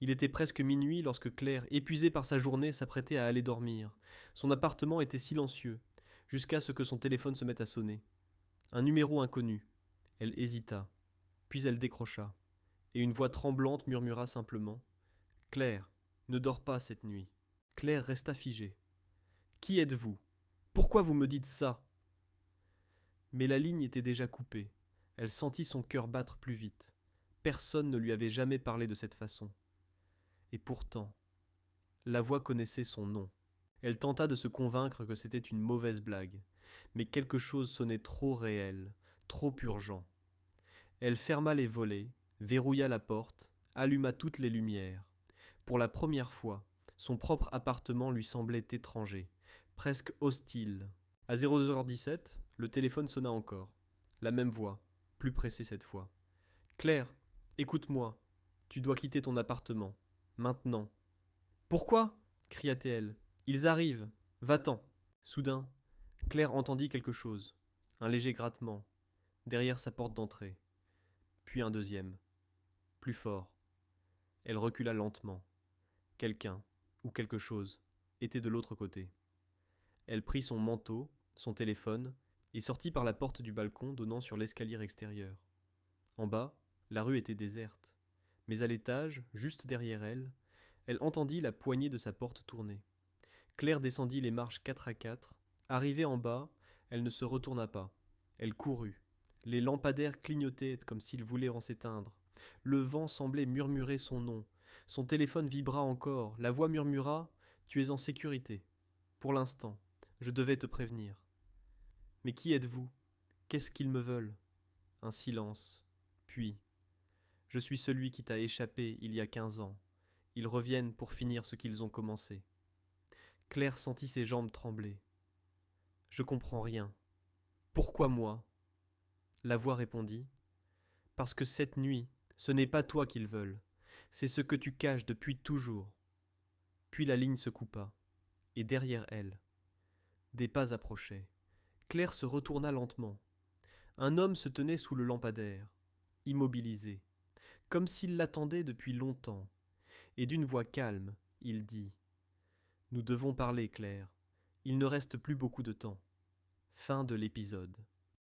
Il était presque minuit lorsque Claire, épuisée par sa journée, s'apprêtait à aller dormir. Son appartement était silencieux, jusqu'à ce que son téléphone se mette à sonner. Un numéro inconnu. Elle hésita, puis elle décrocha, et une voix tremblante murmura simplement : « Claire, ne dors pas cette nuit. » Claire resta figée. « Qui êtes-vous ? Pourquoi vous me dites ça ?» Mais la ligne était déjà coupée. Elle sentit son cœur battre plus vite. Personne ne lui avait jamais parlé de cette façon. Et pourtant, la voix connaissait son nom. Elle tenta de se convaincre que c'était une mauvaise blague, mais quelque chose sonnait trop réel, trop urgent. Elle ferma les volets, verrouilla la porte, alluma toutes les lumières. Pour la première fois, son propre appartement lui semblait étranger, presque hostile. À 00h17, le téléphone sonna encore. La même voix, plus pressée cette fois. « Claire, écoute-moi. Tu dois quitter ton appartement. Maintenant. »« Pourquoi ?» cria-t-elle. « Ils arrivent. Va-t'en. » Soudain, Claire entendit quelque chose. Un léger grattement, derrière sa porte d'entrée. Puis un deuxième, plus fort. Elle recula lentement. Quelqu'un, ou quelque chose, était de l'autre côté. Elle prit son manteau, son téléphone, et sortit par la porte du balcon donnant sur l'escalier extérieur. En bas, la rue était déserte, mais à l'étage, juste derrière elle, elle entendit la poignée de sa porte tourner. Claire descendit les marches 4 à 4. Arrivée en bas, elle ne se retourna pas. Elle courut. Les lampadaires clignotaient comme s'ils voulaient en s'éteindre. Le vent semblait murmurer son nom. Son téléphone vibra encore. La voix murmura : « Tu es en sécurité. Pour l'instant, je devais te prévenir. » « Mais qui êtes-vous ? Qu'est-ce qu'ils me veulent ? » Un silence. Puis : « Je suis celui qui t'a échappé il y a 15 ans. Ils reviennent pour finir ce qu'ils ont commencé. » Claire sentit ses jambes trembler. « Je comprends rien. Pourquoi moi ? » La voix répondit : « Parce que cette nuit, ce n'est pas toi qu'ils veulent. C'est ce que tu caches depuis toujours. » Puis la ligne se coupa. Et derrière elle, des pas approchaient. Claire se retourna lentement. Un homme se tenait sous le lampadaire, immobilisé, comme s'il l'attendait depuis longtemps. Et d'une voix calme, il dit : « Nous devons parler, Claire. Il ne reste plus beaucoup de temps. » Fin de l'épisode.